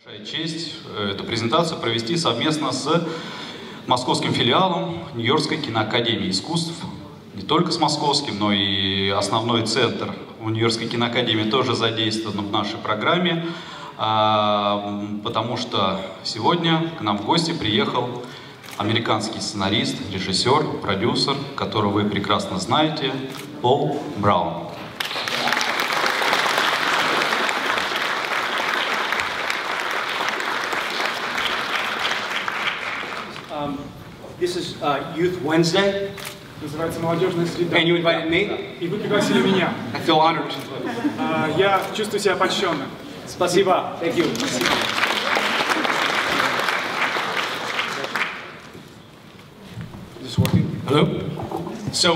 Большая честь эту презентацию провести совместно с московским филиалом Нью-Йоркской киноакадемии искусств. Не только с московским, но и основной центр Нью-Йоркской киноакадемии тоже задействован в нашей программе, потому что сегодня к нам в гости приехал американский сценарист, режиссер, продюсер, которого вы прекрасно знаете, Пол Браун. This is Youth Wednesday. Называется «Молодежная среда». And you invited me? И вы пригласили меня. I feel honored. Я чувствую себя польщенным. Спасибо. Thank you. Is this working? Hello? So,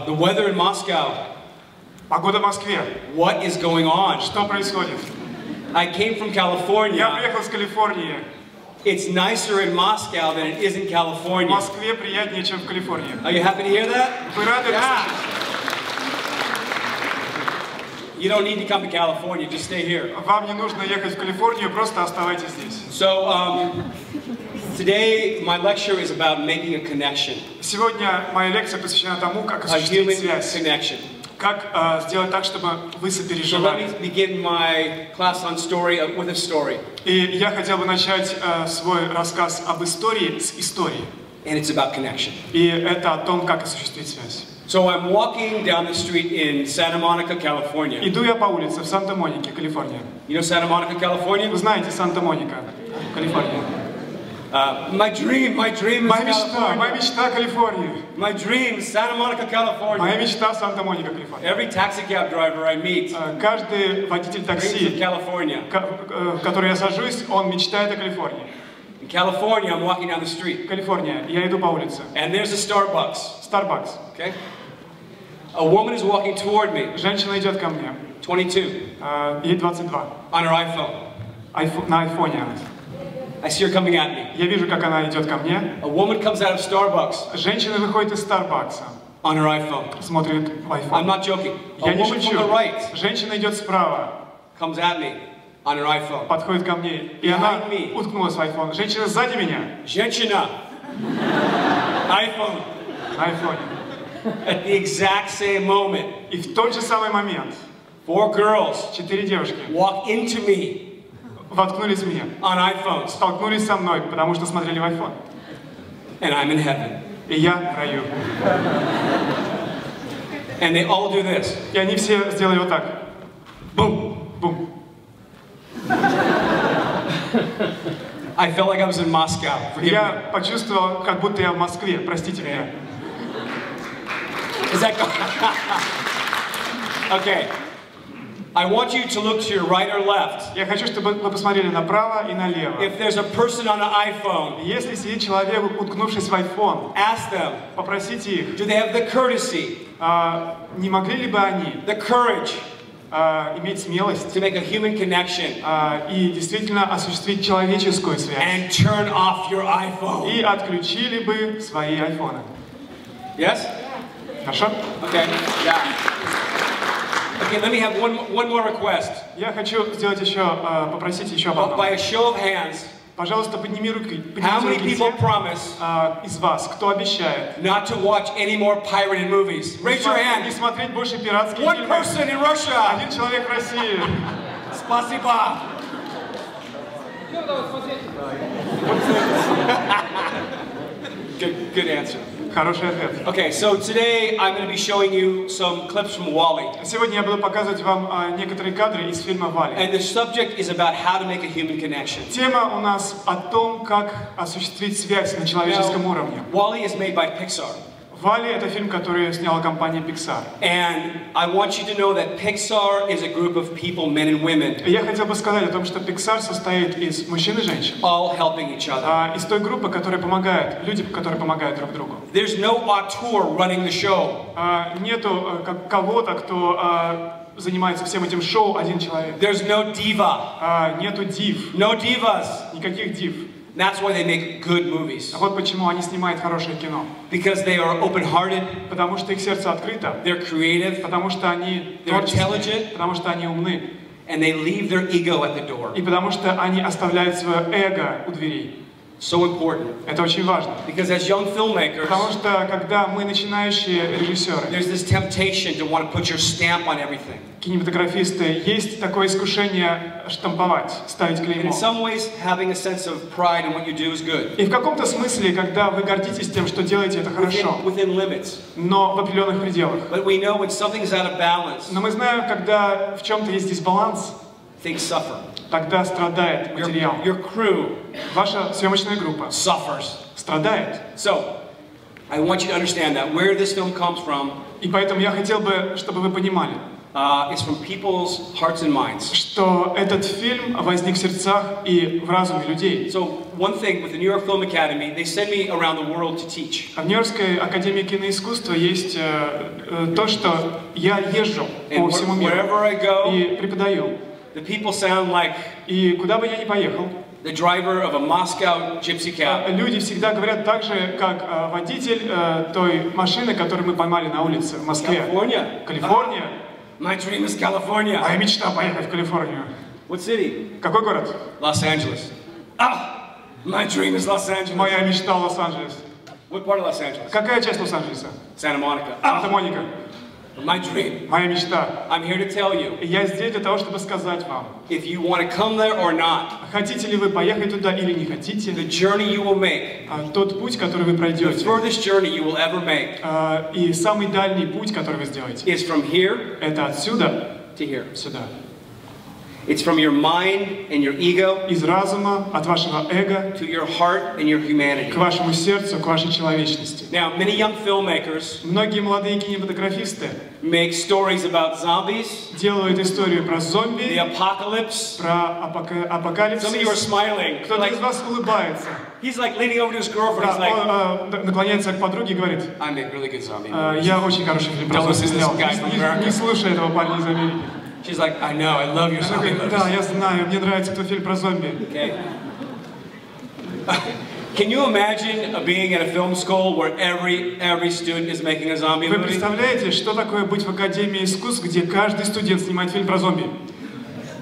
the weather in Moscow. Погода в Москве. What is going on? Что происходит? I came from California. Я приехал из Калифорнии. It's nicer in Moscow than it is in В California. Москве приятнее, чем в Калифорнии. Are you happy to hear that? Вы рады это Yeah. слышать? You don't need to come to California, just stay here. Вам не нужно ехать в Калифорнию, просто оставайтесь здесь. So, today my lecture is about making a connection. Сегодня моя лекция посвящена тому, как A осуществить human связь. connection. Как сделать так, чтобы вы So let сопереживали. me begin my class on story with a story. И я хотел бы начать свой рассказ об истории с истории. And it's about connection. И это о том, как осуществить связь. So I'm walking down the street in Santa Monica, California. Иду я по улице в Санта-Монике, Калифорния. You know Santa Monica, California? Вы знаете Санта-Моника, Калифорния? My dream is Моя California. мечта Калифорния. My dream is Santa Monica, Моя California. мечта Санта-Моника, Калифорния. Every taxi cab driver I meet Каждый водитель dreams of такси, California. в который я сажусь, он мечтает о Калифорнии. In California, I'm walking down the street, Калифорния, я иду по улице. and there's a Starbucks. Starbucks. Okay? A woman is walking toward me, Женщина идет ко мне. 22, Ей 22. on her iPhone. На айфоне она. I see her coming at me. Я вижу, как она идет ко мне. A woman comes out of Starbucks Женщина выходит из Старбакса, on her iPhone. смотрит в I'm айфон. not joking. A Я не woman from шучу. the right Женщина идет справа, comes at me on her iPhone. подходит ко мне, и она Behind me. уткнулась в айфон. Женщина сзади меня, Женщина. iPhone. на айфоне. At the exact same moment, И в тот же самый момент 4 girls 4 девушки walk into me воткнулись в меня, on iPhones, столкнулись со мной, потому что смотрели в айфон. and I'm in heaven. И я в раю. And they all do this. И они все сделали вот так. Бум, бум. I felt like I was in Moscow. Forgive me. Я почувствовал, как будто я в Москве. Простите меня. Is that Okay. I want you to look to your right or left. Я хочу, чтобы вы посмотрели направо и налево. If there's a person on an iPhone, Если сидит человек, уткнувшись в айфон, ask them, попросите их, do they have the courtesy, не могли ли бы они the courage иметь смелость to make a human connection и действительно осуществить человеческую связь and turn off your iPhone? и отключили бы свои айфоны. Yes? Хорошо? Okay. Yeah. Okay, let me have one more request. Я хочу сделать еще, попросить еще об одном. By a show of hands, Пожалуйста, подними руки. how many Поднимите people руки promise те из вас, кто обещает not to watch any more pirated movies? Raise your не hand. смотреть больше пиратские One фильмы? person in Russia. Один человек в России. Спасибо. Good answer. Хороший ответ. Okay, so today I'm going to be showing you some clips from WALL-E. Сегодня я буду показывать вам некоторые кадры из фильма «Валли». And the subject is about how to make a human connection. Тема у нас о том, как осуществить связь на человеческом уровне. WALL-E is made by Pixar. «Валли» — это фильм, который сняла компания Pixar. And I want you to know that Pixar is a group of people, men and women, И я хотел бы сказать о том, что Pixar состоит из мужчин и женщин. all helping each other. Из той группы, которая помогает, люди, которые помогают друг другу. There's no auteur running the show. Нету кого-то, кто занимается всем этим шоу, один человек. There's no diva. Нету див, No divas. никаких див. That's why they make good movies. Вот почему они снимают хорошее кино. Because they are open-hearted, Потому что их сердце открыто, they're creative, потому что они they're творческие, intelligent, потому что они умны. and they leave their ego at the door. И потому что они оставляют свое эго у дверей. So important. Это очень важно. Because as young filmmakers, Потому что когда мы начинающие режиссеры, there's this temptation to want to put your stamp on everything. кинематографисты, есть такое искушение штамповать, ставить And клеймо. in some ways, having a sense of pride in what you do is good. И в каком-то смысле, когда вы гордитесь тем, что делаете, это хорошо, Within limits. но в определенных пределах. But we know when something's out of balance, Но мы знаем, когда в чем-то есть дисбаланс, things suffer. тогда страдает материал. Your crew Ваша съемочная группа suffers. страдает. So, I want you to understand that where this film comes from, И поэтому я хотел бы, чтобы вы понимали, it's from people's hearts and minds. что этот фильм возник в сердцах и в разуме людей. So, one thing with the New York Film Academy, they send me around the world to teach. В Нью-Йоркской академии киноискусства есть то, что я езжу по всему миру Wherever I go, и преподаю. the people sound like И куда бы я ни поехал, the driver of a Moscow gypsy cab. люди всегда говорят так же, как водитель той машины, которую мы поймали на улице в Москве. California. Калифорния. My dream is California. Моя мечта поехать в Калифорнию. What city? Какой город? Los Angeles. Ah, my dream is Los Angeles. Моя мечта Лос-Анджелес. What part of Los Angeles? Какая часть Лос-Анджелеса? Santa Monica. Санта-Моника. My dream. Моя мечта. I'm here to tell you, И я здесь для того, чтобы сказать вам, if you want to come there or not, хотите ли вы поехать туда или не хотите, the journey you will make, тот путь, который вы the пройдете, furthest journey you will ever make, и самый дальний путь, который вы сделаете, is from here это отсюда to here. сюда. It's from your mind and your ego Из разума, от вашего эго, to your heart and your humanity. к вашему сердцу, к вашей человечности. Now, many young filmmakers Многие молодые кинематографисты make stories about zombies, делают историю про the зомби, apocalypse. про Some of you are апокалипсис. smiling. Кто-то Like, из вас улыбается. he's like leaning over to his girlfriend. He's Да, like, он наклоняется к подруге и говорит, I make really good zombie movies. я очень хороший фильм про Don't зомби listen to this снял. guy from America. Не слушай этого парня из Америки. She's like, I know, I love your Она zombie говорит, movies. да, я знаю, мне нравится твой фильм про зомби. Okay. Can you imagine being at a film school where every student is making a zombie Вы movie? представляете, что такое быть в Академии искусств, где каждый студент снимает фильм про зомби?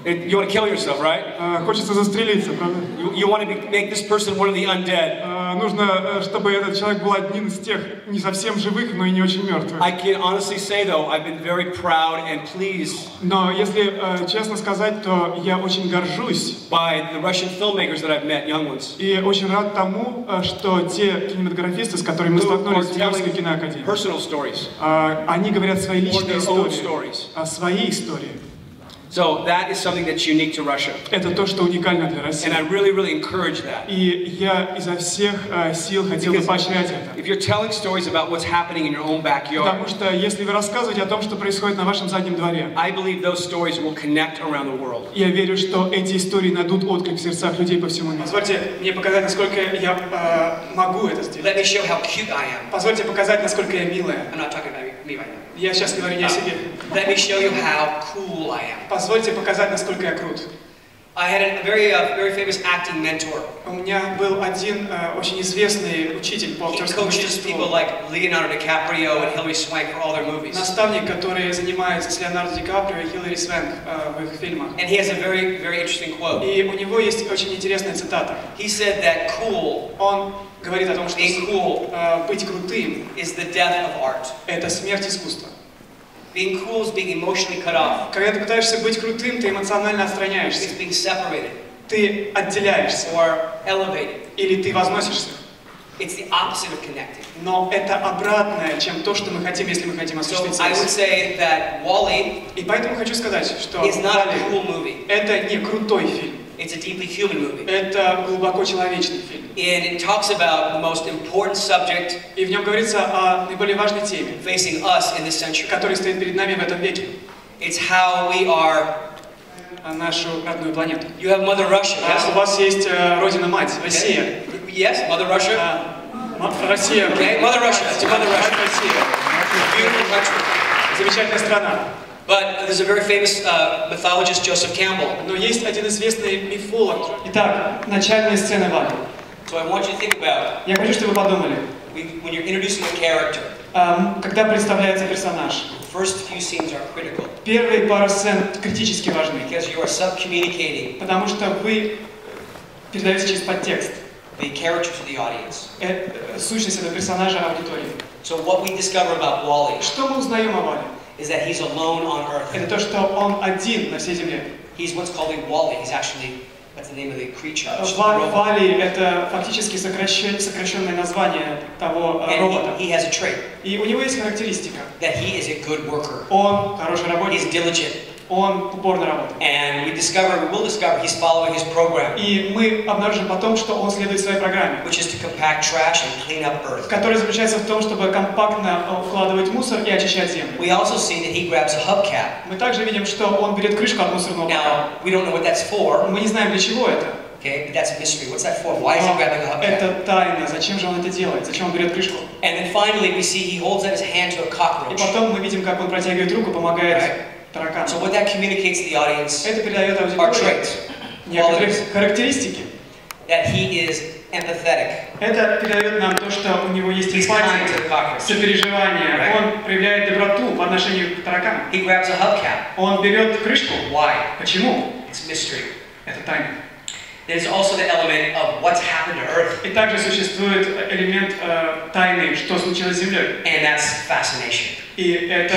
You want to kill yourself, right? Хочется застрелиться, правда? You want to make this person one of the undead. Нужно, чтобы этот человек был одним из тех не совсем живых, но и не очень мертвых. I can honestly say, though, I've been very proud and pleased Но если честно сказать, то я очень горжусь by the Russian filmmakers that I've met, young ones, и очень рад тому, что те кинематографисты, с которыми мы who are столкнулись в telling Нью-Йоркской киноакадемии, personal stories. они говорят свои Or личные their own истории, stories. о своей истории. So that is something that's unique to Russia. Это то, что уникально для России. And I really, really encourage that. И я изо всех сил хотел бы поощрять это. If you're telling stories about what's happening in your own backyard, Потому что если вы рассказываете о том, что происходит на вашем заднем дворе, I believe those stories will connect around the world. я верю, что эти истории найдут отклик в сердцах людей по всему миру. Позвольте мне показать, насколько я могу это сделать. Let me show how cute I am. Позвольте показать, насколько я милая. I'm not talking about me right now. Я сейчас говорю не о себе. Let me show you how cool I am. Позвольте показать, насколько я крут. I had a very famous acting mentor. У меня был один очень известный учитель по He актерскому coaches people мастерству. like Leonardo DiCaprio and Hilary Swank for all their movies. Наставник, который занимается с Леонардо Ди Каприо и Хиллари Свенк в их фильмах. And he has a very interesting quote. И у него есть очень интересная цитата. He said that cool Он говорит о том, что Being cool быть крутым is the death of art. – это смерть искусства. Being cool is being emotionally cut off. Когда ты пытаешься быть крутым, ты эмоционально отстраняешься. It's being separated Ты отделяешься. or elevated. Или ты возносишься. It's the opposite of connecting. Но это обратное, чем то, что мы хотим, если мы хотим So осуществить I would связь. say that Wall-E И поэтому хочу сказать, что is not a «Валли» cool movie. это не крутой фильм. It's a deeply human movie. Это глубоко человечный фильм. And it talks about the most important subject И в нем говорится о наиболее важной теме, facing us in this century. которая стоит перед нами в этом веке. It's how we are. Нашу родную планету. You have Mother Russia, У yes? вас есть Родина-мать, Россия. Yes, Mother Russia. Россия. Okay, Mother Russia. It's Mother Russia. Россия. Beautiful country. Замечательная страна. But there's a very famous mythologist, Joseph Campbell. Но есть один известный мифолог. Итак, начальные сцены Валли. So I want you to think about Я хочу, чтобы вы подумали. when you're introducing a character. Когда представляется персонаж, The first few scenes are critical. Первые пару сцен критически важны, because you are subcommunicating потому что вы передаете через подтекст the character to the audience. Сущность этого персонажа аудитории. So what we discover about Wally Что мы узнаем о Вале? is that he's alone on Earth. Это то, что он один на всей земле. He's what's called a Wally. He's actually, that's the name of the creature. Валли — это фактически сокращенное название того робота. He has a trait. И у него есть характеристика. That he is a good worker. Он хороший работник. He's diligent. Он упорно работает. And we will discover he's following his program. И мы обнаружим потом, что он следует своей программе, Which is to compact trash and clean up Earth. которая заключается в том, чтобы компактно укладывать мусор и очищать землю. We also see that he grabs a hubcap. Мы также видим, что он берет крышку от мусорного бака. Now, we don't know what that's for. Мы не знаем, для чего это. Okay, but that's a mystery. What's that for? Why is he grabbing a hubcap? Это тайна. Зачем же он это делает? Зачем он берет крышку? And then finally we see he holds out his hand to a И cockroach. потом мы видим, как он протягивает руку, помогает таракану. So what that communicates to the audience Это передает are аудитории traits. некоторые характеристики. That he is empathetic. Это передает нам то, что у него есть He's kind to эмпатия, the cockroach. сопереживание. Он проявляет доброту по отношению к таракану. He grabs a hubcap. Он берет крышку. Why? Почему? It's mystery. Это тайна. There's also the element of what's happened to Earth. И также существует элемент тайны, что случилось с Землей. And that's fascination. И это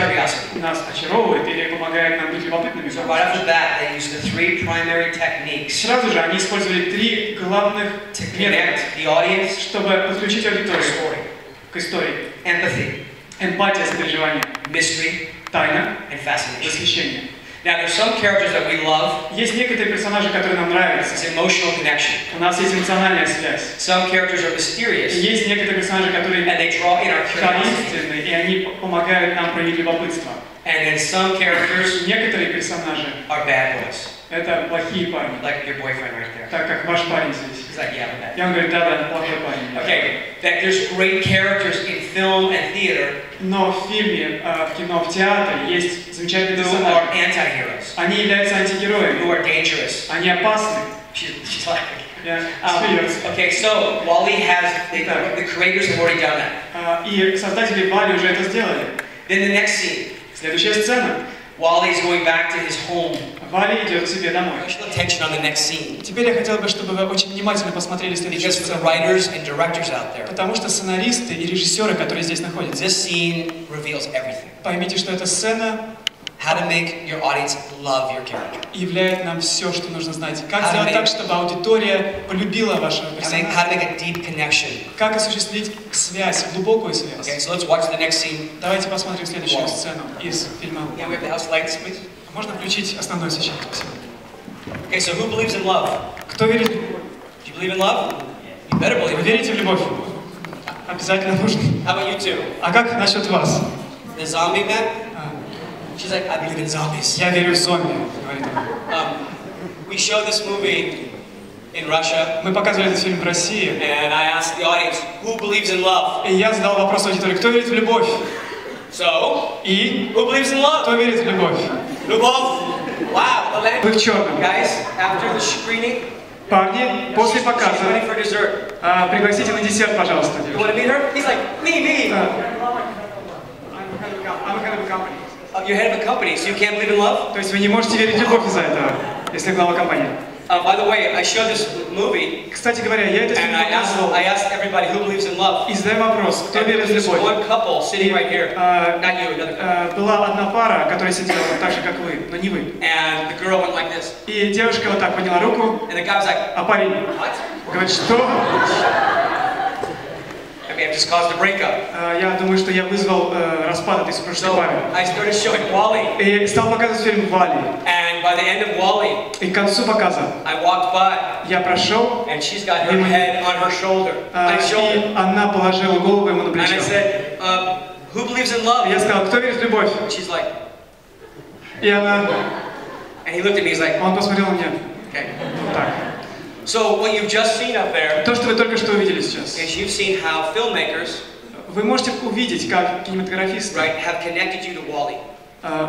нас очаровывает или помогает нам быть любопытными. So right off the bat, they use the three primary techniques Сразу же они использовали три главных to метода, connect the audience чтобы подключить to the аудиторию story. к истории. Empathy, Эмпатия, сопереживание, mystery, тайна, and fascination. восхищение. Now, there's some characters that we love. Есть некоторые персонажи, которые нам нравятся. It's emotional connection. У нас есть эмоциональная связь. Some characters are И mysterious, есть некоторые персонажи, которые and they draw in our curiosity. таинственны, и они помогают нам проявить любопытство. And then some characters Некоторые персонажи are bad boys, — это плохие парни, like your boyfriend right there. так как ваш парень здесь. He's like, yeah, I'm bad. И он говорит, да, плохой парень. Okay, that there's great characters in film and theater Но в фильме, в кино, в театре есть замечательные who персонажи. are anti-heroes, Они являются антигероями. who are dangerous. Они опасны. She's laughing. Смеется. Okay, so Wally has, the creators have already done that. И создатели Валли уже это сделали. Then the next scene, Следующая сцена. Wally's going back to his home. Валли идет к себе домой. Special attention on the next scene. Теперь я хотел бы, чтобы вы очень внимательно посмотрели следующую Because for the сцену. writers and directors out there, Потому что сценаристы и режиссеры, которые здесь находятся, this scene reveals everything. поймите, что эта сцена How to make your audience love your character. являет нам все, что нужно знать. Как How to сделать make- так, чтобы аудитория полюбила вашего How to персонажа? make a deep connection. Как осуществить связь, глубокую связь? Okay, so let's watch the next scene. Давайте посмотрим следующую сцену из фильма. Yeah, we have the house lights, please. Можно включить основное освещение? Спасибо. Okay, so who believes in love? Кто верит? Do you believe in love? You better believe Вы in it. верите в любовь? Обязательно нужно. How about you two? А как насчет вас? The zombie man? She's like, I believe in zombies. Я верю в зомби, говорит она. We showed this movie in Russia, Мы показывали этот фильм в России, and I asked the audience, who believes in love? и я задал вопрос аудитории, кто верит в любовь? So, И who believes in love? кто верит в любовь? Любовь. Wow, the Вы land. в черном. Guys, after the screening, Парни, после she's показа ready for dessert. пригласите на десерт, пожалуйста. You want to meet her? He's like, me. You're head of a company, so you can't believe in love? То есть вы не можете верить в любовь из-за этого, если глава компании. By the way, I showed this movie, Кстати говоря, я этот фильм and показывал I asked everybody who believes in love. и задаю вопрос, кто верит в There's любовь? one couple sitting right here, not you, another couple. Была одна пара, которая сидела так же, как вы, но не вы. And the girl went like this, И девушка вот так подняла руку, and the guy was like, а парень what? говорит, что? I may have just caused a breakup. Я думаю, что я вызвал распад этой супружеской So пары. I started showing Wally, И стал показывать фильм «Валли». and by the end of Wally, И к концу показа I walked by, я прошел, and she's got her head on her shoulder, my shoulder, и она положила голову ему на and I плечо. said, who believes in И love? я сказал, кто верит в любовь? She's like, И она, and he looked at me, he's like, он посмотрел на меня. okay. Вот так. So what you've just seen up there То, что вы только что увидели сейчас. is you've seen how filmmakers, Вы можете увидеть, как кинематографисты right, have connected you to Wally.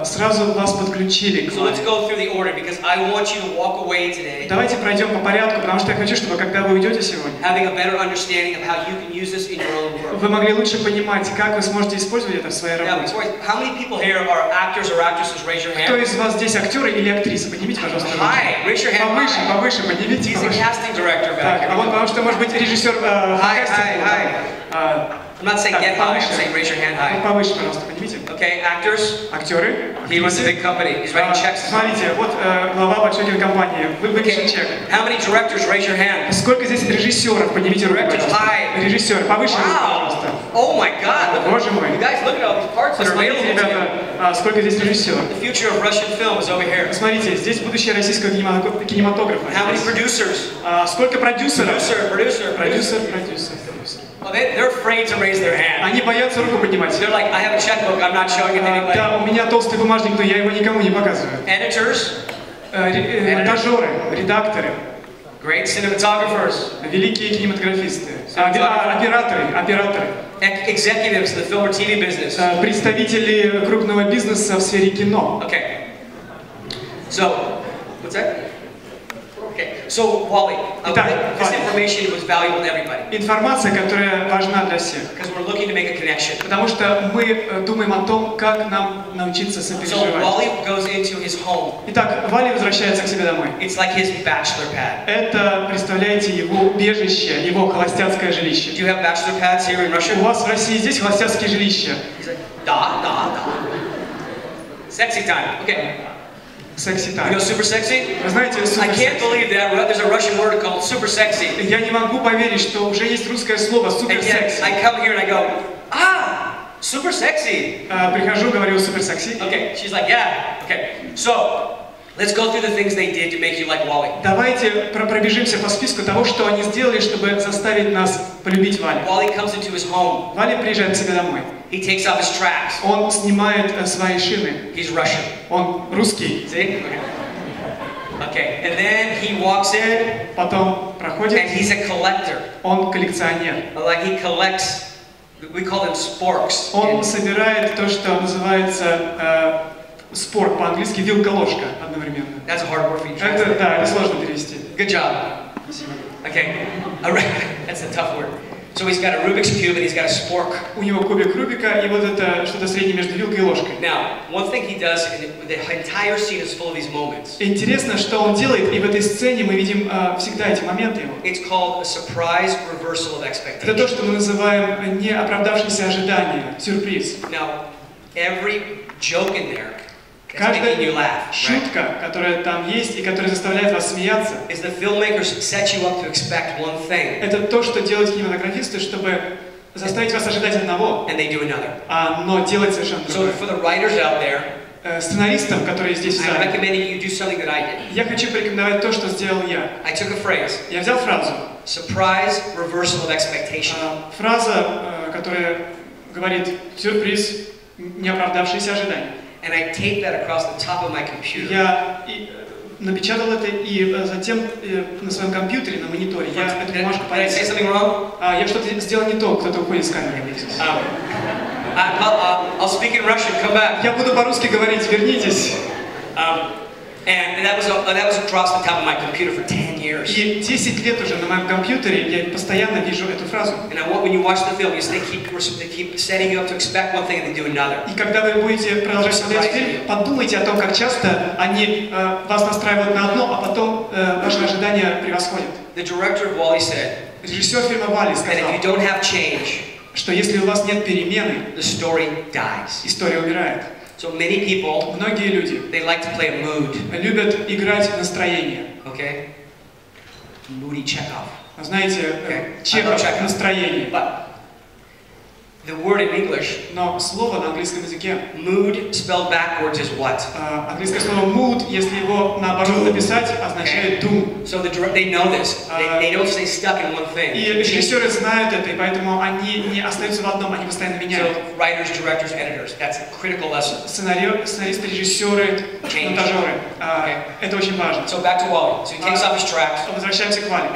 сразу вас подключили к So let's go through the order because I want you to walk away today. Давайте пройдем по порядку, потому что я хочу, чтобы когда вы уйдете сегодня, Having a better understanding of how you can use this in your own work. вы могли лучше понимать, как вы сможете использовать это в своей Now, работе. how many people here are actors or actresses? Raise your Кто hand. из вас здесь актеры или актрисы? Поднимите, пожалуйста, руки. Hi, raise your hand. Повыше, повыше, поднимите. He's a Повыше. casting director back Так, here. а вот потому что, может быть, режиссер Hi, hi. I'm not saying Так, get high, I'm повыше. saying raise your hand high. Повыше, пожалуйста, поднимите. Okay, actors. Актеры. He runs a big company. He's writing checks. Смотрите, вот глава большой кинокомпании. Вы пишете чек. How many directors? Raise your hand. Сколько здесь режиссеров? Поднимите руку, Directors, пожалуйста. hi. Режиссеры, повыше руку, Wow. пожалуйста. Oh my God. Боже мой. You guys, look at all these parts that are Посмотрите, available to you. ребята, сколько здесь режиссеров. The future of Russian film is over here. Смотрите, здесь будущее российского кинематографа. How many producers? Сколько продюсеров? Producer. Well, they're afraid to raise their hand. Они боятся руку поднимать. They're like, I have a checkbook, I'm not showing it to anybody. Да, у меня толстый бумажник, но я его никому не показываю. Editors, Монтажеры, редакторы, great cinematographers, великие кинематографисты, операторы, executives in the film or TV business. представители крупного бизнеса в сфере кино. Okay. So, what's that? Okay. So, Wally, this information was valuable to everybody. Информация, которая важна для всех. Because we're looking to make a connection. Потому что мы думаем о том, как нам научиться So сопереживать. Wally goes into his home. Итак, Валя возвращается к себе домой. It's like his bachelor pad. Это, представляете, его убежище, его холостяцкое жилище. Do you have bachelor pads here in Russia? У вас в России здесь холостяцкие жилища. He's like, da. Sexy time. Okay. Секси You тайм. know super sexy? Вы знаете, I супер can't секси. believe that there's a Russian word called super sexy. Я не могу поверить, что уже есть русское слово супер And yet секси. I come here and I go, super sexy. Прихожу, говорю супер секси. Okay, she's like, yeah. Okay, so let's go through the things they did to make you like Wally. Давайте пробежимся по списку того, что они сделали, чтобы заставить нас полюбить Валю. Wally comes into his home. Валя приезжает к себе домой. He takes off his tracks. Он снимает свои шины. He's Russian. Он русский. See? Okay, and then he walks in. Потом проходит. And he's a collector. Он коллекционер. Like he collects, we call them sporks. Он собирает то, что называется спорт, по-английски вилка-ложка одновременно. That's a hard word for you. Это, да, это сложно перевести. Good job. Okay, that's a tough word. So he's got a Rubik's Cube and he's got a spork. У него кубик Рубика и вот это что-то среднее между вилкой и ложкой. Now, one thing he does, and the entire scene is full of these moments. Интересно, что он делает, и в этой сцене мы видим всегда эти моменты его. It's called a surprise reversal of Это то, expectation. что мы называем не оправдавшееся ожидание, сюрприз. Now, every joke in there that's Каждая making you laugh, right, шутка, которая там есть и которая заставляет вас смеяться, is the filmmakers set you up to expect one thing, это то, что делают кинематографисты, чтобы заставить вас ожидать одного, and they do another. но делать совершенно So другое. for the writers out there, Сценаристам, которые здесь в I'm зале, recommending you do something that I did. я хочу порекомендовать то, что сделал я. I took a phrase, Я взял фразу. surprise reversal of expectation. Фраза, которая говорит «сюрприз, не оправдавшиеся ожидания». And I taped that across the top of my computer. Я напечатал это и затем на своем компьютере, на мониторе, я эту бумажку Did I say повесил. something wrong? Я что-то сделал не то, кто-то уходит с камеры. I'll speak in Russian. Come back. Я буду по-русски говорить, вернитесь. And that was across the top of my computer for 10 years. И 10 лет уже на моем компьютере я постоянно вижу эту фразу. And I want when you watch the film, they keep setting you up to expect one thing and they do another. И когда вы будете продолжать смотреть фильм, подумайте о том, как часто они вас настраивают на одно, а потом ваши ожидания превосходят. The director of Wall-E said, Режиссер фильма Валли and сказал, if you don't have change, что если у вас нет перемены, the story dies. история умирает. So many people, Многие люди they like to play a mood. любят играть в настроение. Okay? Moody Chekhov. Знаете, Чехов Chekhov. настроение. But the word in English, Но слово на английском языке, mood spelled backwards is what? английское слово mood, если его наоборот написать, означает doom. So they know this. They don't stay stuck in one thing. И режиссеры знают это, и поэтому они не остаются в одном, они постоянно меняют. So writers, directors, editors, that's a critical lesson. Сценаристы, режиссеры, монтажеры. Это очень важно. So back to Wally. So he takes off his tracks, Возвращаемся к Вале.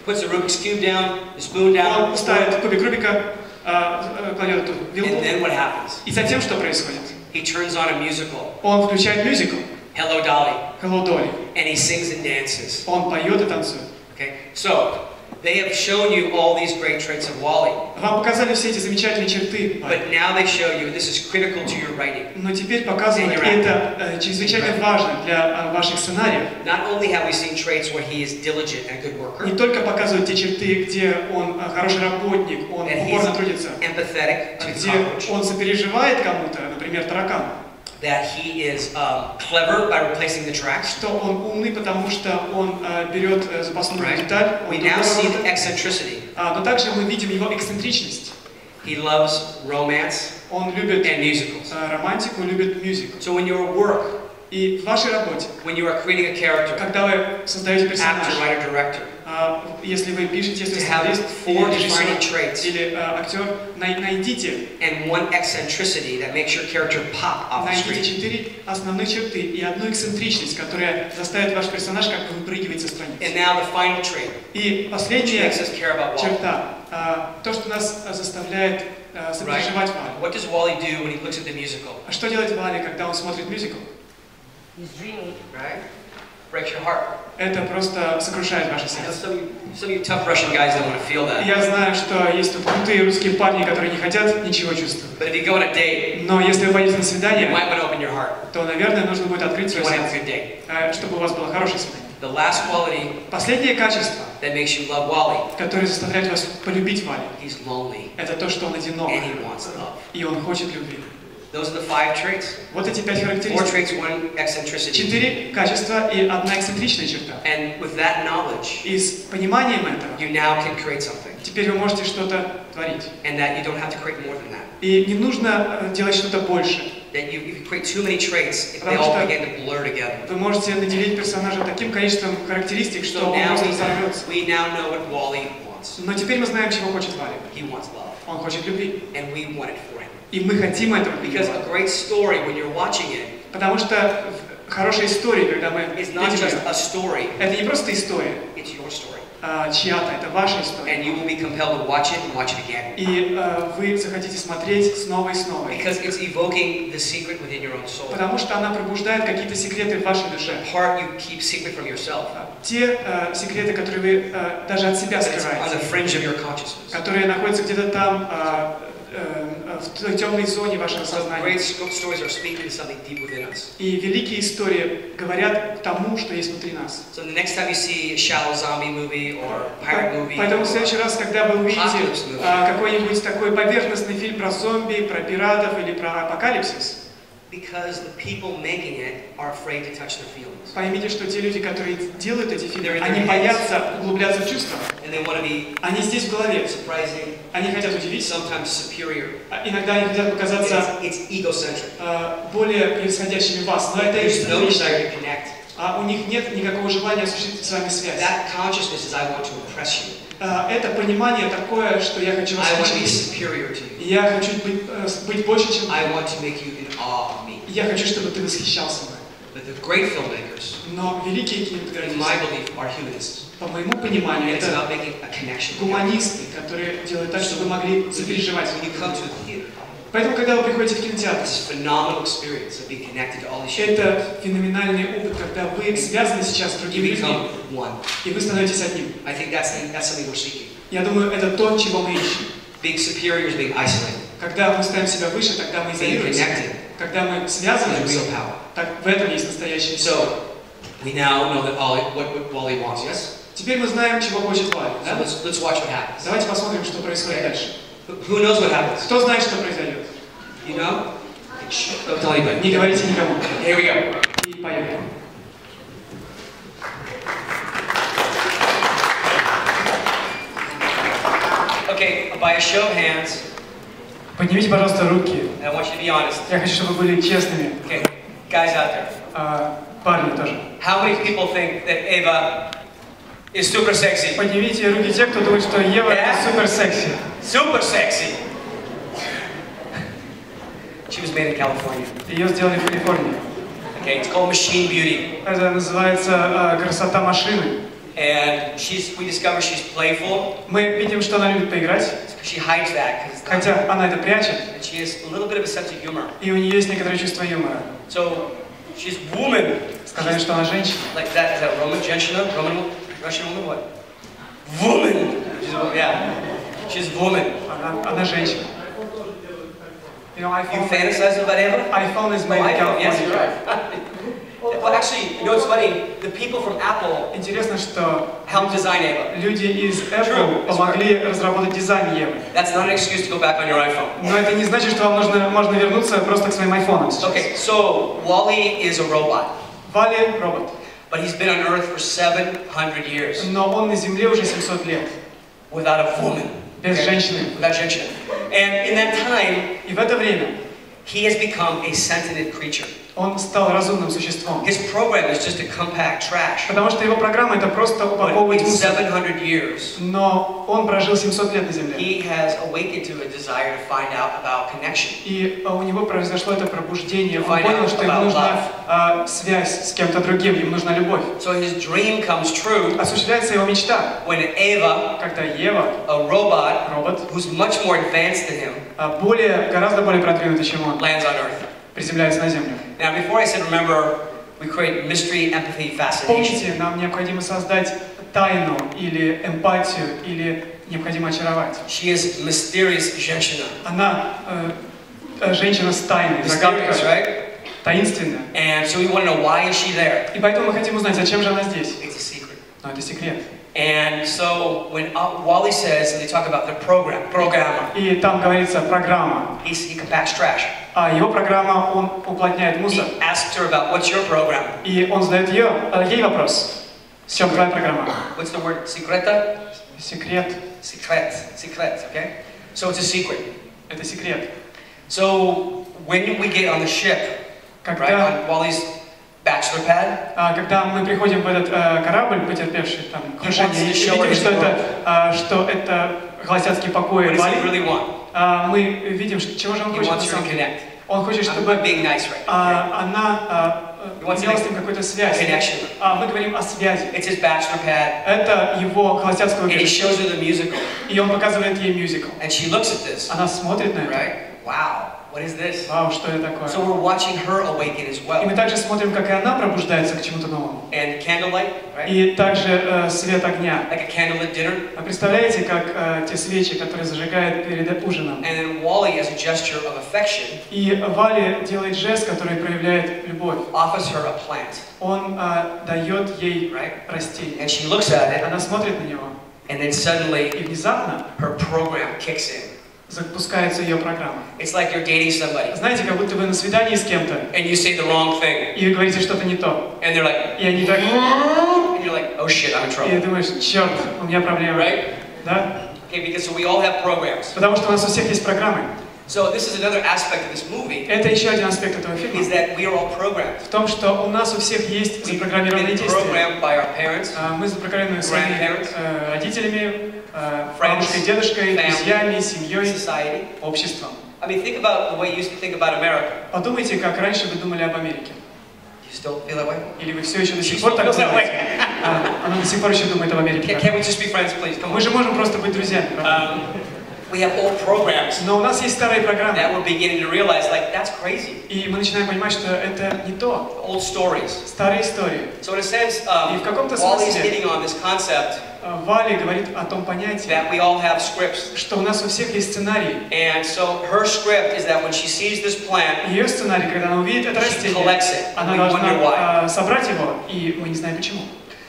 puts the Rubik's Cube down, the spoon down, Он ставит кубик Рубика, кладет эту вилку. and then what happens? И затем что происходит? He turns on a musical. Он включает мюзикл. Hello, Dolly. Hello, Dolly. And he sings and dances. Он поет и танцует. Okay, so they have shown you all these great traits of Wally. Вам показали все эти замечательные черты. But now they show you, and this is critical to your writing. Но теперь показывают, и это чрезвычайно важно для ваших сценариев. Not only have we seen traits where he is diligent and a good worker. Не только показывают те черты, где он хороший работник, он упорно трудится, где он сопереживает кому-то, например, таракану. That he is clever by replacing the tracks. Что он умный, потому что он берет запасную деталь. We now see the eccentricity. Но также мы видим его эксцентричность. He loves romance. Он любит and musicals. Романтику, любит мюзикл. So when your work, и в вашей работе, when you are creating a character, когда вы создаете персонажа, actor, writer, director, если вы пишете, если сценарист или режиссер или актер, найдите and one eccentricity that makes your character pop off the screen. Найдите 4 основных черты и одну эксцентричность, которая заставит ваш персонаж как бы выпрыгивать со страницы. And now the final trait. И последняя черта, то, что нас заставляет сопереживать Валли. What does Wally do when he looks at the musical? А что делает Валли, когда он смотрит мюзикл? He's dreaming, right? Breaks your heart. Это просто сокрушает ваше сердце. Some of you tough Russian guys don't want to feel that. Я знаю, что есть тут крутые русские парни, которые не хотят ничего чувствовать. But if you go on a date, но если вы пойдете на свидание, you might want to open your heart. То, наверное, нужно будет открыть свое сердце, чтобы у вас было хорошее свидание. The last quality последнее качество, that makes you love Wally, которое заставляет вас полюбить Валли, he's lonely, это то, что он одинок, and he wants love. И он хочет любви. Those are the 5 traits. Вот эти 5 характеристик. 4 traits, 1 eccentricity. 4 качества и 1 эксцентричная черта. And with that knowledge, и с пониманием этого, you now can create something. Теперь вы можете что-то творить. And that you don't have to create more than that. И не нужно делать что-то больше. That if you create too many traits, they all begin to blur together. Вы можете наделить персонажа таким количеством характеристик, что он просто взорвется. We now know what Wally wants. Но теперь мы знаем, чего хочет Валли. He wants love. Он хочет любви. And we want it for him. И мы хотим этого. Because a great story, when you're watching it, потому что хорошая история, когда мы it's not just a story. Это не просто история. It's your story. Чья-то, это ваша история. And you will be compelled to watch it and watch it again. И вы захотите смотреть снова и снова. Because it's evoking the secret within your own soul. Потому что она пробуждает какие-то секреты в вашей душе. Part you keep secret from yourself. Те секреты, которые вы даже от себя скрываете. On the fringe of your consciousness. Которые находятся где-то там в той темной зоне вашего сознания. И великие истории говорят к тому, что есть внутри нас. Поэтому в следующий раз, когда вы увидите какой-нибудь такой поверхностный фильм про зомби, про пиратов или про апокалипсис, поймите, что те люди, которые делают эти фильмы, они боятся углубляться в чувства. Они здесь в голове. Они хотят удивить. Иногда они хотят показаться более превосходящими вас. Но это их а у них нет никакого желания осуществить с вами связь. Это понимание такое, что я хочу вас впечатлить. Я хочу быть больше, чем ты. Я хочу, чтобы ты восхищался мной. Но великие кинематографисты, по моему пониманию, это гуманисты, которые делают так, чтобы вы могли сопереживать. Поэтому, когда вы приходите в кинотеатр, это феноменальный опыт, когда вы связаны сейчас с другими людьми, и вы становитесь одним. Я думаю, это то, чего мы ищем. Когда мы ставим себя выше, тогда мы изолируемся. Когда мы связываемся, так в этом есть настоящая сила. Теперь мы знаем, чего хочет Валли. Давайте посмотрим, что происходит дальше. Who knows what happens? Кто знает, что произойдет? You know? Don't tell anybody. Не говорите никому. Here we go. И поехали. Okay, by a show of hands. Поднимите, пожалуйста, руки. I want you to be honest. Я хочу, чтобы вы были честными. Okay, guys out there. Парни тоже. How many people think that Eva is super sexy? Поднимите руки те, кто думает, что Ева это супер секси. Super sexy. She was made in California. Ее сделали в Калифорнии. Okay, it's called machine beauty. Это называется красота машины. And we discover she's playful. Мы видим, что она любит поиграть. She hides that, хотя она это прячет. And she has a little bit of a sense of humor. И у нее есть некоторое чувство юмора. So she's woman. Сказали, что она женщина. Like that, is that Roman женщина? Russian woman, what? Woman. Yeah. She's woman. Она женщина. You fantasize about Eva? iPhone is made in California. Yes, you're right. Well, actually, you know what's funny? The people from Apple Интересно, что helped design Eva. Люди из Apple помогли разработать дизайн Евы. That's not an excuse to go back on your iPhone. Но это не значит, что вам можно вернуться просто к своим айфонам. Okay, so Wally is a robot. Валли робот. But he's been on Earth for 700 years. Но он на Земле уже 700 лет. Without a woman. Без женщины. Without женщины. And in that time, и в это время, he has become a sentient creature. Он стал разумным существом. His program is just to compact trash. Потому что его программа это просто упаковывать мусор. 700 years. Но он прожил 700 лет на Земле. He has awakened to a desire to find out about connection. И у него произошло это пробуждение. Он понял, что ему нужна связь с кем-то другим, ему нужна любовь. So his dream comes true. Осуществляется его мечта. When Eva, когда Ева, a robot, who's much more advanced than him, гораздо более продвинутый, чем он, lands on Earth. Приземляется на Землю. Now, before I said, remember, we create mystery, empathy, fascination. Помните, нам необходимо создать тайну или эмпатию, или необходимо очаровать. She is mysterious женщина. Она женщина с тайной, загадкой, right? Таинственная. And so we want to know why is she there. И поэтому мы хотим узнать, зачем же она здесь. It's a secret. Но это секрет. And so when Wally says, and they talk about the программа. И там говорится программа. He compacts trash. А его программа, он уплотняет мусор. He asks her about what's your program. И он задает ей вопрос. В чем твоя программа? What's the word? Secreta? Секрет. Secret, okay? So it's a secret. Это секрет. So when we get on the ship, right, on Wally's bachelor pad, когда мы приходим в этот корабль, потерпевший там крушение, и видим, что это холостяцкий покой Валли, мы видим, чего же он хочет на самом деле. Он хочет, чтобы она имела с ним какую-то связь. Мы говорим о связи. Это его холостяцкое убежище. И он показывает ей мюзикл. Она смотрит на это. What is this? Вау, что это такое? So we're watching her awaken as well. И мы также смотрим, как и она пробуждается к чему-то новому. And candlelight, right? И также свет огня. Like a candlelit dinner. А представляете, как те свечи, которые зажигают перед ужином? And then Wally, as a gesture of affection, и Валли делает жест, который проявляет любовь. Offers her a plant. Он дает ей растение. And she looks at it. Она смотрит на него. And then suddenly, и внезапно, her program kicks in. Запускается ее программа. It's like you're dating somebody. Знаете, как будто вы на свидании с кем-то. And you say the wrong thing. И вы говорите что-то не то. And they're like. И они так. And you're like, oh shit, I'm in trouble. И думаешь, черт, у меня проблемы. Right? Да? Okay, because we all have programs. Потому что у нас у всех есть программы. So this is another aspect of this movie. Это еще один аспект этого фильма. Is that we are all programmed. В том, что у нас у всех есть запрограммированные действия. Programmed by our parents. Мы запрограммированы своими родителями, бабушкой, дедушкой, друзьями, семьей, обществом. I mean, think about the way you used to think about America. Подумайте, как раньше вы думали об Америке. You still feel that way? Или вы все еще до сих пор так думаете? Она до сих пор еще думает об Америке. Can we just be friends, please? Come on. Мы же можем просто быть друзьями. We have old programs. Но у нас есть старые программы. That we're beginning to realize, like, that's crazy. И мы начинаем понимать, что это не то. Old stories. Старые истории. So in a sense, и в каком-то Wally's смысле hitting on this concept. Валли говорит о том понятии, that we all have scripts. Что у нас у всех есть сценарий. And so her script is that when she sees this plant, ее сценарий, когда она увидит это растение, она должна собрать его, и мы не знаем почему.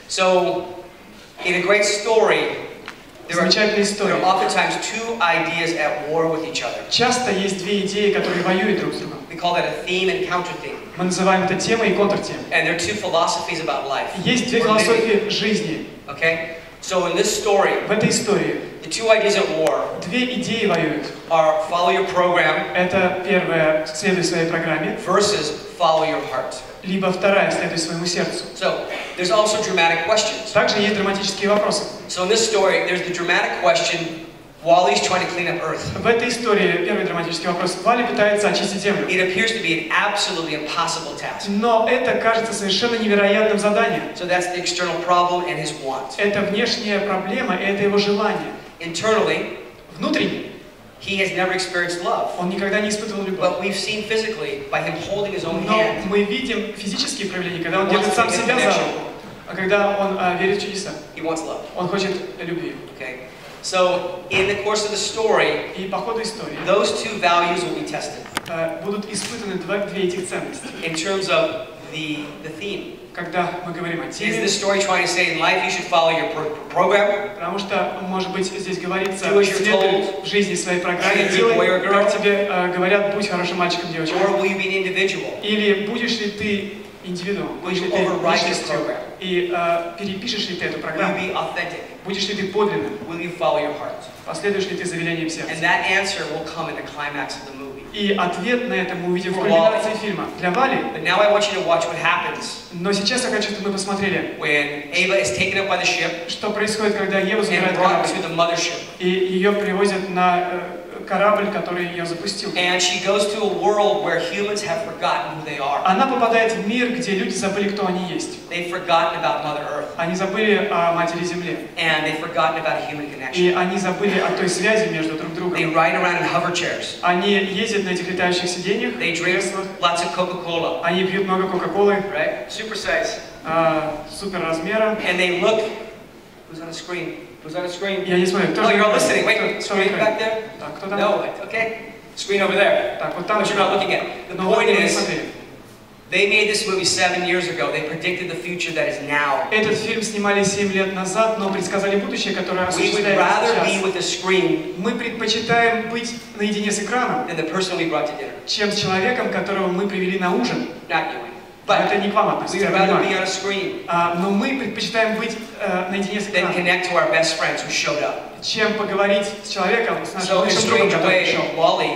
So in a great story. There are oftentimes two ideas at war with each other. Часто есть две идеи, которые воюют друг с другом. We call that a theme and counter-theme. Мы называем это темой и контртемой. And there are two philosophies about life. Есть две философии жизни. Okay? So in this story, в этой истории, the two ideas at war две идеи воюют. Are follow your program. Это первое, следуй своей программе. Versus follow your heart. Либо вторая, следуй своему сердцу. So there's also dramatic questions. Также есть драматические вопросы. So in this story, there's the dramatic question. Wally's trying to clean up Earth. В этой истории первый драматический вопрос. Валли пытается очистить землю. It appears to be an absolutely impossible task. Но это кажется совершенно невероятным заданием. So that's the external problem and his want. Это внешняя проблема, это его желание. Internally, внутренне, he has never experienced love. Он никогда не испытывал любовь. But we've seen physically by him holding his own Но hand. мы видим физические проявления, когда он держит сам себя за руку, а когда он верит в чудеса. He wants love. Он хочет любви. Okay. So in the course of the story, И по ходу истории those two values will be tested. Будут испытаны две этих ценности. In terms of the theme. Когда мы говорим о теме, is this story trying to say in life you should follow your program? Потому что, может быть, здесь говорится, Do as you're следуй told. в жизни своей программе, Be a good делай, boy or girl. как тебе говорят, будь хорошим мальчиком, девочкой. Or will you be an individual? Или будешь ли ты индивидуум, будешь ли ты личностью, и перепишешь ли ты эту Will you программу, be authentic? будешь ли ты подлинным, Will you follow your heart? последуешь ли ты за велением сердца. And that answer will come in the climax of the movie. И ответ на это мы увидим в кульминации фильма. Для Вали. But now I want you to watch what happens. Но сейчас я хочу, чтобы мы посмотрели, when Ava is taken up by the ship, что происходит, когда Еву забирают and brought корабль, to the mothership. И ее привозят на корабль, который ее запустил. And she goes to a world where humans have forgotten who they are. Она попадает в мир, где люди забыли, кто они есть. They've forgotten about Mother Earth. Они забыли о Матери Земле. And they've forgotten about a human connection. И они забыли о той связи между друг другом. They ride around in hover chairs. Они ездят на этих летающих сиденьях. They drink lots of Coca-Cola. Они пьют много Кока-Колы. Right? Super size. Супер размера. And they look. Who's on the screen? Who's on the screen? Я не смотрю. Oh, you're all listening. Wait, screen back there? Так, кто там? No, okay. Screen over there. Так, вот там. But you're not looking at. The point is, they made this movie 7 years ago. They predicted the future that is now. Этот фильм снимали 7 лет назад, но предсказали будущее, которое осуществляется We would rather сейчас. be with the screen. Мы предпочитаем быть наедине с экраном, than the person we brought to dinner. чем с человеком, которого мы привели на ужин. Not you. But это не к вам относится, we would rather be on a screen. Но мы предпочитаем быть наедине с экраном, than connect to our best friends who showed up. чем поговорить с человеком, с нашим So in лучшим другом, strange который way, пришел. Wally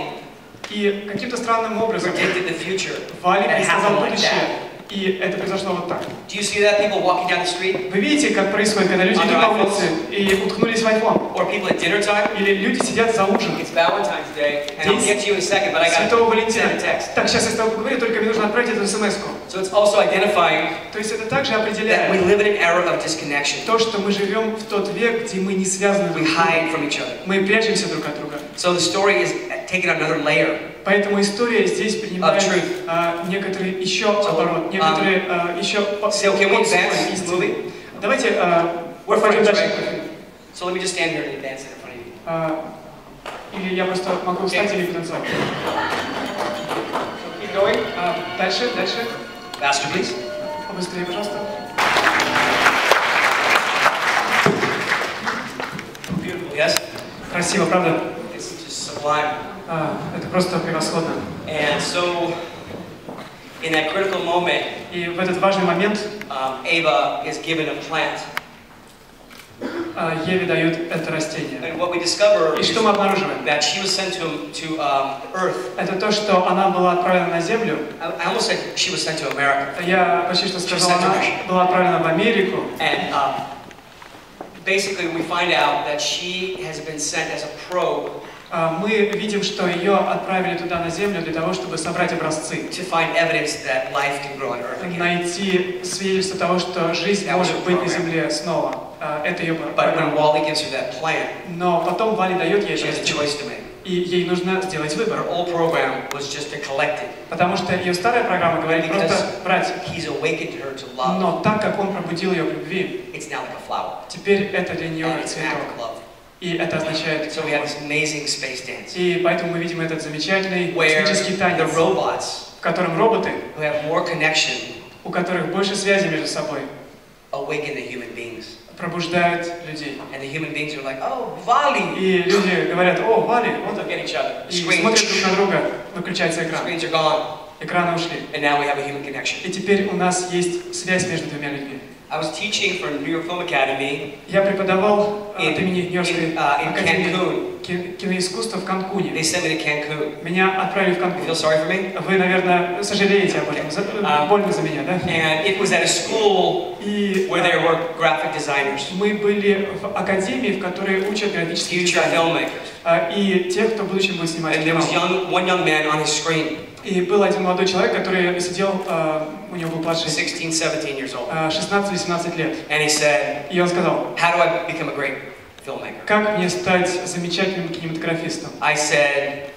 И каким-то странным образом predicted the future. Валли That предсказал happened like будущее, that. и это произошло вот так. Do you see that people walking down the street? Вы видите, как происходит, когда люди идут по улице и уткнулись в iPhone? Or people at dinner time? Или люди сидят за ужином. It's Valentine's Day, and I'll get to you in a second, but I got Святого to Валентина. send a text. Так, сейчас я с тобой поговорю, только мне нужно отправить эту смс-ку. So it's also identifying То есть это также that we определяет live in an era of disconnection. то, что мы живем в тот век, где мы не связаны друг We с другом. hide from each other. Мы прячемся друг от друга. So the story is taking another layer. Поэтому история здесь принимает Of некоторые еще оборот, некоторые еще So can we advance this movie? Давайте We're пойдем friends, дальше. right? So let me just stand here and advance it in front of you. Или я просто могу встать или потанцевать. So keep going. Дальше. Faster, please. Побыстрее, пожалуйста. Beautiful, yes? Красиво, правда? It's just sublime. Это просто превосходно. And so, in that critical moment, И в этот важный момент Ava is given a plant. Еве дают это растение. And what we discover И is что мы обнаруживаем? that she was sent to Earth. Это то, что она была отправлена на Землю. I almost said she was sent to America. Я почти что сказал, она была отправлена в Америку. And basically, we find out that she has been sent as a probe. Мы видим, что ее отправили туда на Землю для того, чтобы собрать образцы. To find evidence that life can grow on Earth again. Найти свидетельство того, что жизнь может быть на Земле снова. Это ее But when Wally gives her that plan, Но потом Валли дает ей she has a это, choice to make. и ей нужно сделать выбор. Her old program was just to collect it. Потому что ее старая программа говорит просто брать. He's awakened her to love. Но так как он пробудил ее к любви, It's now like a flower. теперь это для нее And it's an act цветок. of love. И это означает... So we have this amazing space dance. И поэтому мы видим этот замечательный Where космический танец, the robots, в котором роботы, who have more connection, у которых больше связи между собой, awaken the human beings. пробуждают людей. And the human beings are like, oh, Wally! И люди говорят: о, Валли, вот Look at each other. и смотрят друг на друга, выключается экран. Screens are gone. Экраны ушли. And now we have a human connection. И теперь у нас есть связь между двумя людьми. I was teaching for New York Film Academy Я преподавал от имени Нью-Йоркской in академии Cancun. киноискусства в Канкуне. They sent me to Cancun. Меня отправили в Канкун. You feel sorry for me? Вы, наверное, сожалеете об этом. Больно за меня, да? And it was at a school where there were graphic designers. Мы были в академии, в которой учат графические дизайнеры. И тех, кто в будущем будет снимать And there was кино. one young man on his screen. И был один молодой человек, который сидел, у него был планшет. 16-17 years old. 16-18 лет. And he said, И он сказал, how do I become a great filmmaker? как мне стать замечательным кинематографистом? I said,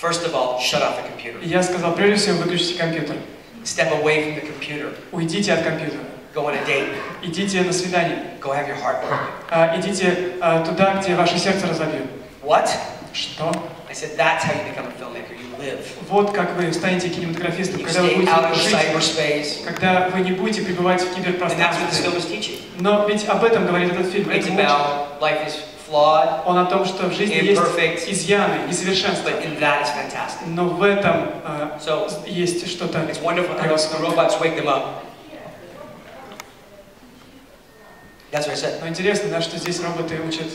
first of all, shut off the computer. И я сказал, прежде всего, выключите компьютер. Step away from the computer. Уйдите от компьютера. Go on a date. Идите на свидание. Go have your heart broken. Идите туда, где ваше сердце разобьют. What? Что? I said, that's how you become a filmmaker. You live. Вот как вы станете кинематографистом, You когда вы stay будете out of жить, cyberspace. когда вы не будете пребывать в And that's what this киберпространстве. film is teaching. Но ведь об этом говорит этот фильм. It's Это учит. about life is flawed, Он о том, что в жизни есть imperfect, изъяны, несовершенства. but in that is fantastic. Но в этом So есть что-то it's wonderful how the превосходное. robots wake them up. That's what I said. Но интересно, да, что здесь роботы учат.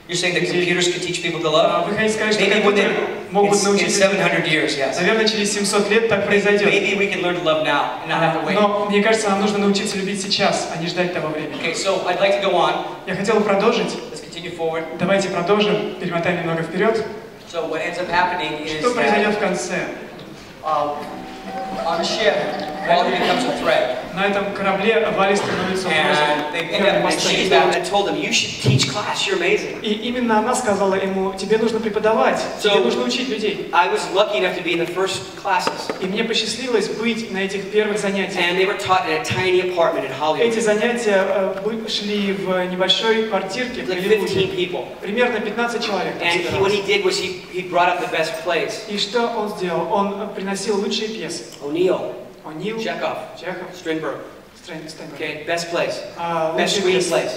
You're saying that computers could teach people to love? Вы хотите сказать, что Maybe компьютеры могут in научить 700 years, yes. Наверное, через 700 лет так произойдет. Maybe we can learn to love now and not have to wait. Но мне кажется, нам нужно научиться любить сейчас, а не ждать того времени. Okay, so I'd like to go on. Я хотел бы продолжить. Let's continue forward. Давайте продолжим, перемотаем немного вперед. So what ends up happening is Что произойдет в that конце? on the ship, Wally becomes a threat. На этом корабле Вали становится And they end up, and she's the one that told him, you should teach class, you're amazing. И именно она сказала ему, тебе нужно преподавать, тебе So, нужно учить людей. I was lucky enough to be in the first classes. И мне посчастливилось быть на этих первых занятиях. And they were taught in a tiny apartment in Hollywood. Эти занятия шли в небольшой квартирке в Like Голливуде. 15 people. Примерно 15 человек. And what he did was he brought up the best plays. И что он сделал? Он приносил лучшие пьесы. O'Neill, О'Нил, Чехов, Чехов, Strindberg. Стейнберг. Okay, best plays. Best Лучшие пьесы. screenplays.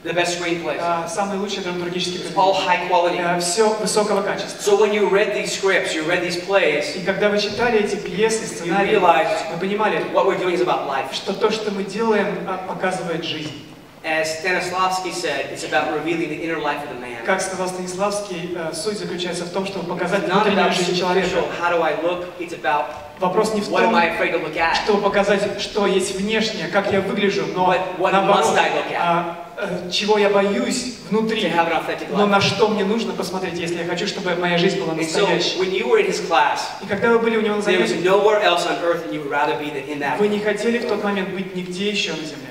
The best screenplays. Самые лучшие драматургические It's all high quality. произведения. Все высокого качества. So when you read these scripts, you read these plays, И когда вы читали эти пьесы, you сценарии, realized вы понимали, what we're doing is about life. что то, что мы делаем, показывает жизнь. As Stanislavski said, it's about revealing the inner life of the man. Как сказал Станиславский, суть заключается в том, чтобы показать It's not внутреннюю about жизнь человека. superficial, how do I look? It's about Вопрос не в what am том, I afraid to look at? чтобы показать, что есть внешнее, как я выгляжу, но What наоборот, must I look at? чего я боюсь внутри, To have an authentic но life. на что мне нужно посмотреть, если я хочу, чтобы моя жизнь была And so настоящей. when you were in his class, И когда вы были у него на there was занятии, nowhere else on earth and you would rather be than in that. вы не хотели в тот момент быть нигде еще на земле.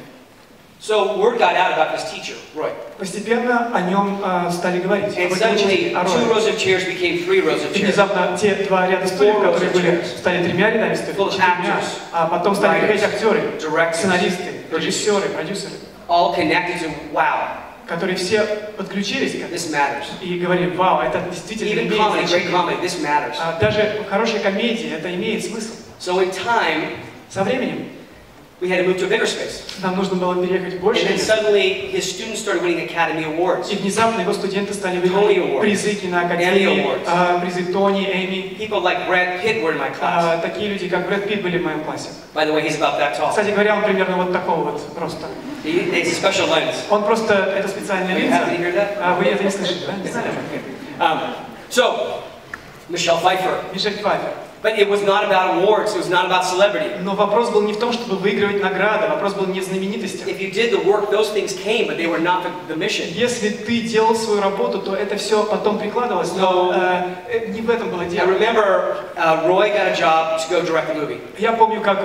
So word got out about this teacher, Roy. Постепенно о нем стали говорить. And Об этом suddenly, учителе, о Рое. 2 rows of chairs became 3 rows of И chairs. внезапно те два ряда стульев, Four rows которые of были, chairs. стали тремя рядами стульев, Full of четырьмя, actors, а потом стали говорить актеры, directors, сценаристы, producers. режиссеры, продюсеры, All connected to, wow, которые все подключились к этому this matters. и говорили, вау, это действительно Even имеет comedy, great значение. comedy, this matters. Даже в хорошей комедии это имеет смысл. So in time, Со временем we had to move to a bigger space. нам нужно было переехать в большее And then место. suddenly, his students started winning Academy Awards. И внезапно его студенты стали Tony выигрывать Awards, призы Emmy киноакадемии, Awards. призы Тони, Эми. People like Brad Pitt were in my class. Такие люди, как Брэд Питт, были в моем классе. By the way, he's about that tall. Кстати говоря, он примерно вот такого вот роста. It's a special lens. Он просто, это специальная You линза. happen to hear that? Вы это не слышали, да? Не знали? So, Michelle Pfeiffer. Мишель Пфайффер. But it was not about awards, it was not about celebrity. Но вопрос был не в том, чтобы выигрывать награды, вопрос был не в знаменитостях. If you did the work, those things came, but they were not the mission. Если ты делал свою работу, то это все потом прикладывалось, но не в этом было I дело. remember Roy got a job to go direct a movie. Я помню, как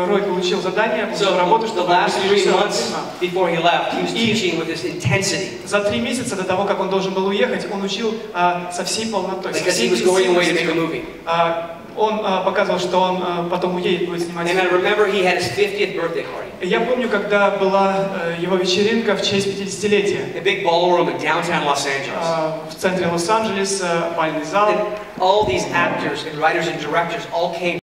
Рой получил задание, получил работу, So the чтобы last быть 3 режиссером months фильма. before he left, he was teaching with this intensity. За 3 месяца до того, как он должен был уехать, он учил со всей полнотой, со Because he всей was going away to make a интенсивностью. movie. Он показывал, что он потом уедет, будет снимать And I фильм. remember he had his 50th birthday party. Я помню, когда была его вечеринка в честь 50-летия. A big ballroom in downtown Los Angeles. В центре Лос-Анджелеса, бальный зал. And all these actors and writers and directors all came